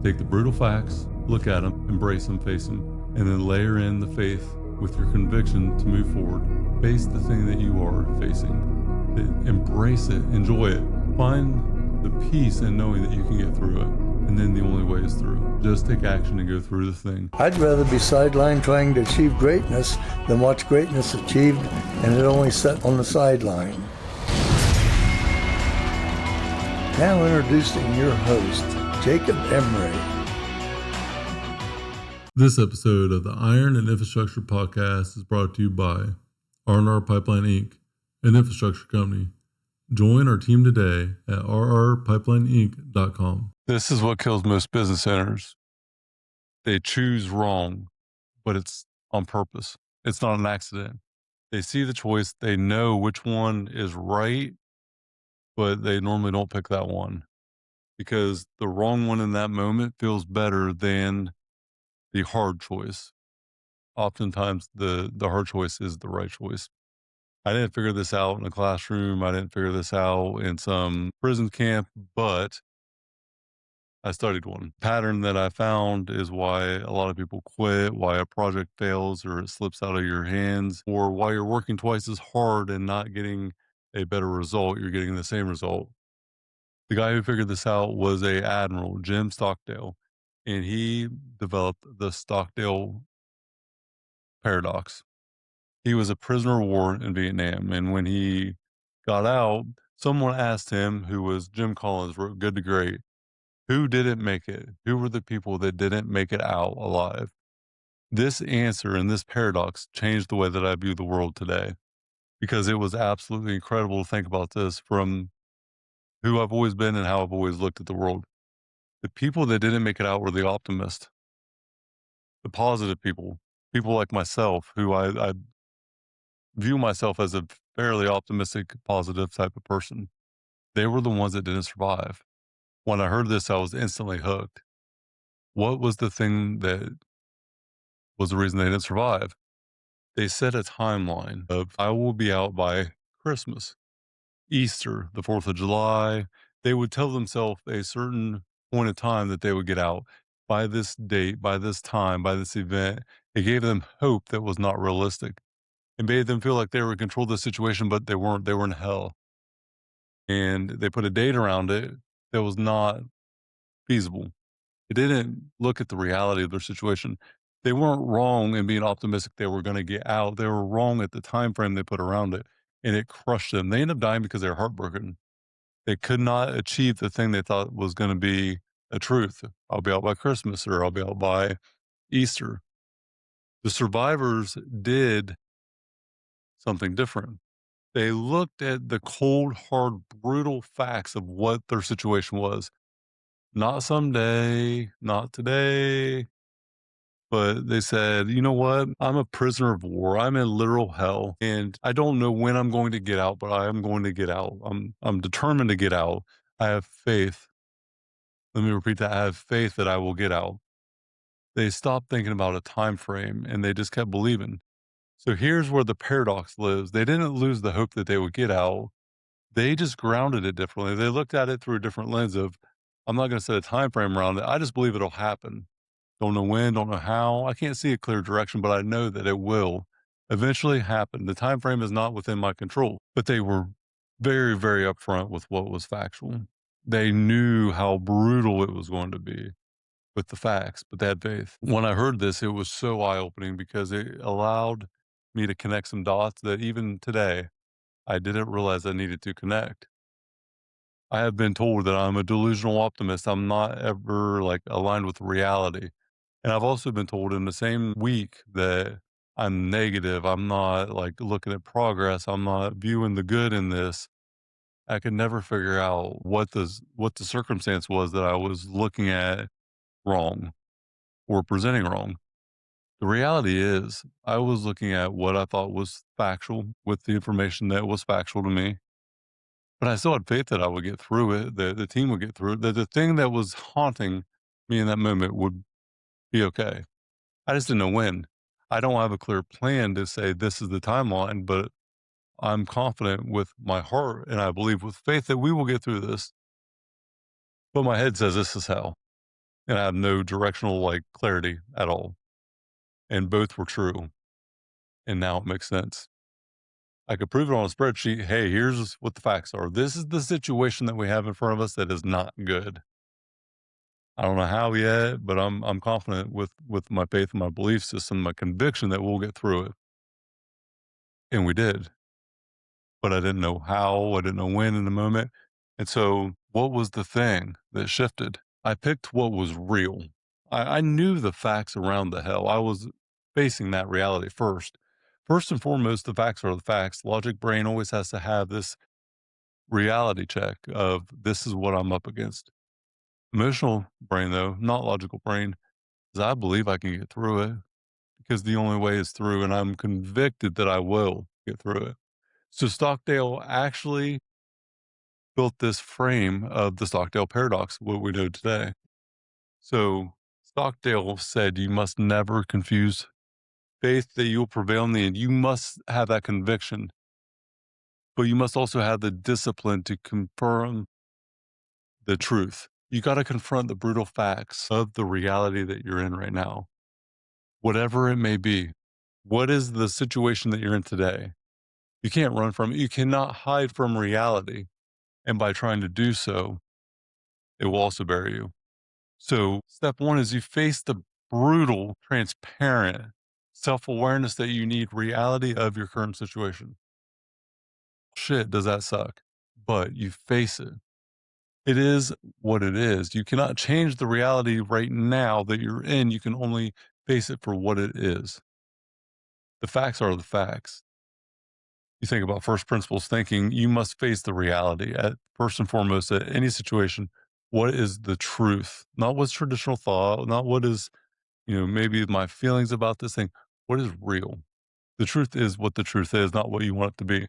Take the brutal facts, look at them, embrace them, face them, and then layer in the faith with your conviction to move forward. Face the thing that you are facing. Embrace it, enjoy it. Find the peace in knowing that you can get through it. And then the only way is through. Just take action and go through the thing. I'd rather be sidelined trying to achieve greatness than watch greatness achieved and it only set on the sideline. Now introducing your host, Jacob Emery. This episode of the Iron and Infrastructure Podcast is brought to you by R&R Pipeline Inc., an infrastructure company. Join our team today at rrpipelineinc.com. This is what kills most business owners. They choose wrong, but it's on purpose. It's not an accident. They see the choice. They know which one is right, but they normally don't pick that one because the wrong one in that moment feels better than the hard choice. Oftentimes, the hard choice is the right choice. I didn't figure this out in a classroom. I didn't figure this out in some prison camp, but I studied one. Pattern that I found is why a lot of people quit, why a project fails or it slips out of your hands, or why you're working twice as hard and not getting a better result. You're getting the same result. The guy who figured this out was a admiral, Jim Stockdale, and he developed the Stockdale Paradox. He was a prisoner of war in Vietnam, and when he got out, someone asked him, who was Jim Collins, wrote Good to Great, who didn't make it? Who were the people that didn't make it out alive? This answer and this paradox changed the way that I view the world today, because it was absolutely incredible to think about this from who I've always been and how I've always looked at the world. The people that didn't make it out were the optimists, the positive people like myself, who I view myself as a fairly optimistic, positive type of person. They were the ones that didn't survive. When I heard this, I was instantly hooked. What was the thing that was the reason they didn't survive? They set a timeline of, I will be out by Christmas, Easter, the 4th of July. They would tell themselves a certain point of time that they would get out by this date, by this time, by this event. It gave them hope that was not realistic. It made them feel like they were in control of the situation, but they weren't. They were in hell. And they put a date around it that was not feasible. It didn't look at the reality of their situation. They weren't wrong in being optimistic they were going to get out. They were wrong at the time frame they put around it, and it crushed them. They ended up dying because they were heartbroken. They could not achieve the thing they thought was going to be a truth. I'll be out by Christmas, or I'll be out by Easter. The survivors did something different. They looked at the cold, hard, brutal facts of what their situation was. Not someday, not today, but they said, you know what? I'm a prisoner of war. I'm in literal hell, and I don't know when I'm going to get out, but I am going to get out. I'm determined to get out. I have faith. Let me repeat that. I have faith that I will get out. They stopped thinking about a time frame and they just kept believing. So here's where the paradox lives. They didn't lose the hope that they would get out. They just grounded it differently. They looked at it through a different lens of, I'm not going to set a time frame around it. I just believe it'll happen. Don't know when, don't know how. I can't see a clear direction, but I know that it will eventually happen. The time frame is not within my control, but they were very, very upfront with what was factual. They knew how brutal it was going to be with the facts, but they had faith. When I heard this, it was so eye-opening because it allowed me to connect some dots that even today, I didn't realize I needed to connect. I have been told that I'm a delusional optimist. I'm not ever aligned with reality. And I've also been told in the same week that I'm negative. I'm not looking at progress. I'm not viewing the good in this. I could never figure out what the circumstance was that I was looking at wrong or presenting wrong. The reality is I was looking at what I thought was factual with the information that was factual to me. But I still had faith that I would get through it, that the team would get through it, that the thing that was haunting me in that moment would be okay. I just didn't know when. I don't have a clear plan to say this is the timeline, but I'm confident with my heart and I believe with faith that we will get through this. But my head says this is hell. and I have no directional like clarity at all. And both were true. And now it makes sense. I could prove it on a spreadsheet. Hey, here's what the facts are. This is the situation that we have in front of us that is not good. I don't know how yet, but I'm confident with my faith and my belief system, my conviction that we'll get through it. And we did. But I didn't know how, I didn't know when in the moment. And so what was the thing that shifted? I picked what was real. I knew the facts around the hell. I was facing that reality first. First and foremost, the facts are the facts. Logic brain always has to have this reality check of this is what I'm up against. Emotional brain, though, not logical brain, is I believe I can get through it because the only way is through, and I'm convicted that I will get through it. So Stockdale actually built this frame of the Stockdale Paradox, what we know today. So Stockdale said you must never confuse faith that you'll prevail in the end. You must have that conviction, but you must also have the discipline to confirm the truth. You got to confront the brutal facts of the reality that you're in right now, whatever it may be. What is the situation that you're in today? You can't run from it. You cannot hide from reality. And by trying to do so, it will also bury you. So, step one is you face the brutal, transparent self awareness that you need reality of your current situation. Shit, does that suck? But you face it. It is what it is. You cannot change the reality right now that you're in. You can only face it for what it is. The facts are the facts. You think about first principles thinking, you must face the reality at first and foremost at any situation. What is the truth? Not what's traditional thought, not what is, maybe my feelings about this thing. What is real? The truth is what the truth is, not what you want it to be.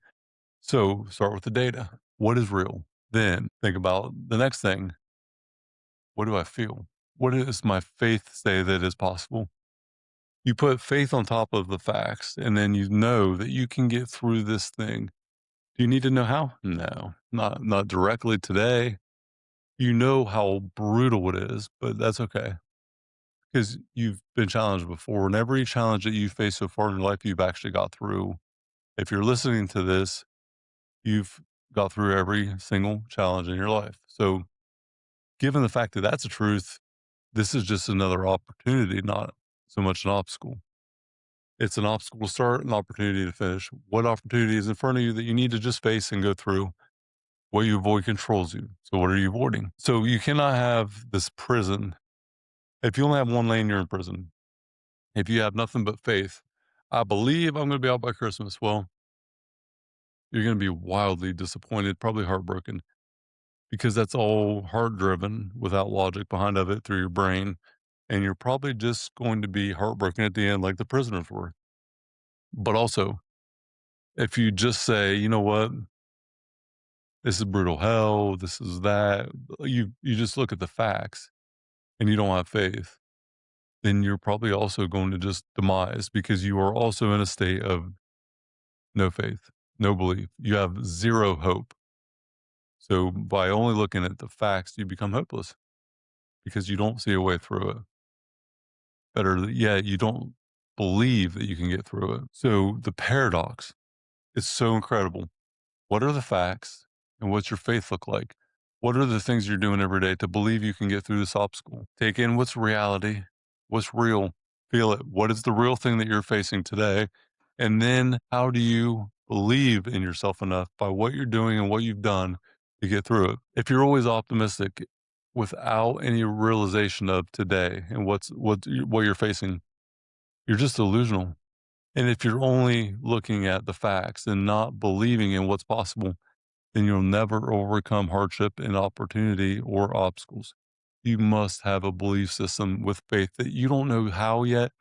So start with the data. What is real? Then think about the next thing. What do I feel? What does my faith say that is possible? You put faith on top of the facts, and then you know that you can get through this thing. Do you need to know how? No, not directly today. You know how brutal it is, but that's okay because you've been challenged before. And every challenge that you face so far in your life, you've actually got through. If you're listening to this, you've got through every single challenge in your life. So, given the fact that that's a truth, this is just another opportunity, not so much an obstacle. It's an obstacle to start, an opportunity to finish. What opportunity is in front of you that you need to just face and go through? What you avoid controls you. So, what are you avoiding? So, you cannot have this prison. If you only have one lane, you're in prison. If you have nothing but faith, I believe I'm going to be out by Christmas. Well, you're going to be wildly disappointed, probably heartbroken, because that's all heart driven without logic behind of it through your brain. And you're probably just going to be heartbroken at the end, like the prisoners were. But also, if you just say, you know what, this is brutal hell, this is that, you just look at the facts and you don't have faith, then you're probably also going to just demise because you are also in a state of no faith, no belief. You have zero hope. So by only looking at the facts, you become hopeless because you don't see a way through it. Better yet, you don't believe that you can get through it. So the paradox is so incredible. What are the facts and what's your faith look like? What are the things you're doing every day to believe you can get through this obstacle? Take in what's reality, what's real, feel it. What is the real thing that you're facing today? And then how do you believe in yourself enough by what you're doing and what you've done to get through it? If you're always optimistic without any realization of today and what you're facing, you're just delusional. And if you're only looking at the facts and not believing in what's possible, then you'll never overcome hardship and opportunity or obstacles. You must have a belief system with faith that you don't know how yet.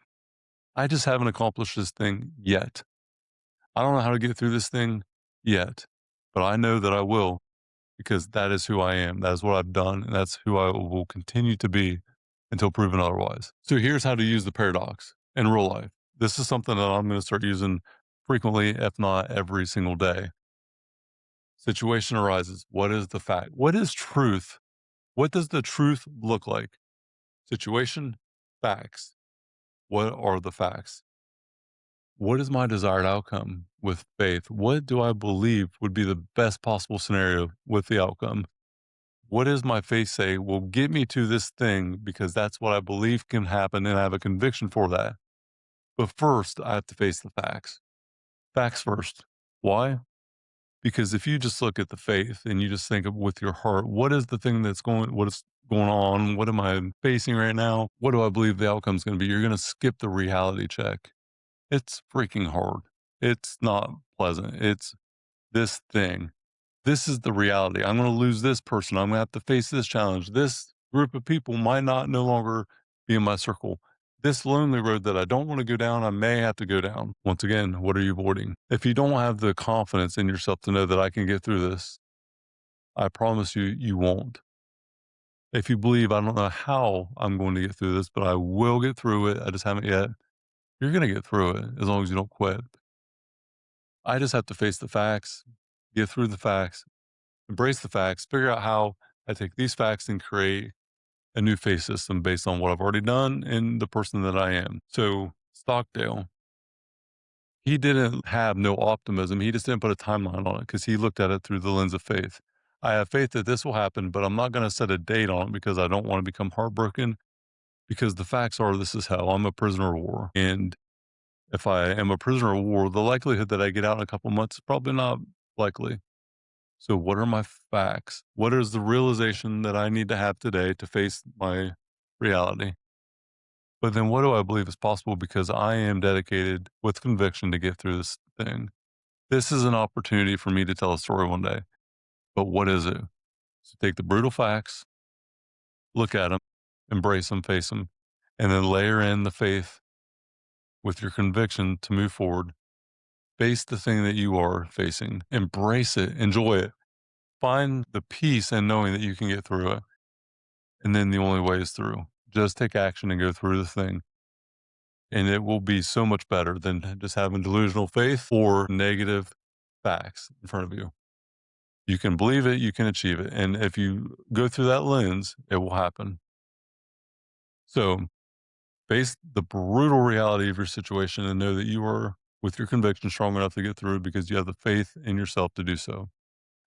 I just haven't accomplished this thing yet. I don't know how to get through this thing yet, but I know that I will because that is who I am. That is what I've done, and that's who I will continue to be until proven otherwise. So here's how to use the paradox in real life. This is something that I'm going to start using frequently, if not every single day. Situation arises. What is the fact? What is truth? What does the truth look like? Situation, facts. What are the facts? What is my desired outcome with faith? What do I believe would be the best possible scenario with the outcome? What does my faith say will get me to this thing because that's what I believe can happen and I have a conviction for that. But first, I have to face the facts. Facts first. Why? Because if you just look at the faith and you just think of with your heart, what is going on? What am I facing right now? What do I believe the outcome is going to be? You're going to skip the reality check. It's freaking hard. It's not pleasant. It's this thing. This is the reality. I'm going to lose this person. I'm going to have to face this challenge. This group of people might not no longer be in my circle. This lonely road that I don't want to go down, I may have to go down. Once again, what are you avoiding? If you don't have the confidence in yourself to know that I can get through this, I promise you, you won't. If you believe I don't know how I'm going to get through this, but I will get through it, I just haven't yet, you're going to get through it as long as you don't quit. I just have to face the facts, get through the facts, embrace the facts, figure out how I take these facts and create a new faith system based on what I've already done and the person that I am. So, Stockdale, he didn't have no optimism. He just didn't put a timeline on it because he looked at it through the lens of faith. I have faith that this will happen, but I'm not going to set a date on it because I don't want to become heartbroken. Because the facts are this is hell. I'm a prisoner of war. And if I am a prisoner of war, the likelihood that I get out in a couple months is probably not likely. So, what are my facts? What is the realization that I need to have today to face my reality? But then, what do I believe is possible because I am dedicated with conviction to get through this thing? This is an opportunity for me to tell a story one day. But what is it? So, take the brutal facts, look at them, embrace them, face them, and then layer in the faith with your conviction to move forward. Face the thing that you are facing, embrace it, enjoy it, find the peace in knowing that you can get through it. And then the only way is through. Just take action and go through the thing. And it will be so much better than just having delusional faith or negative facts in front of you. You can believe it, you can achieve it. And if you go through that lens, it will happen. So face the brutal reality of your situation and know that you are, with your conviction, strong enough to get through it because you have the faith in yourself to do so.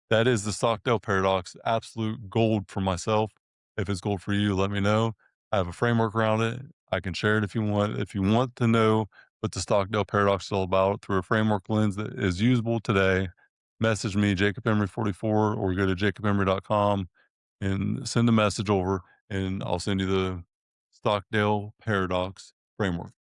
That is the Stockdale Paradox, absolute gold for myself. If it's gold for you, let me know. I have a framework around it. I can share it if you want. If you want to know what the Stockdale Paradox is all about through a framework lens that is usable today, message me, Jacob Emery 44, or go to jacobemery.com and send a message over, and I'll send you the Stockdale Paradox framework.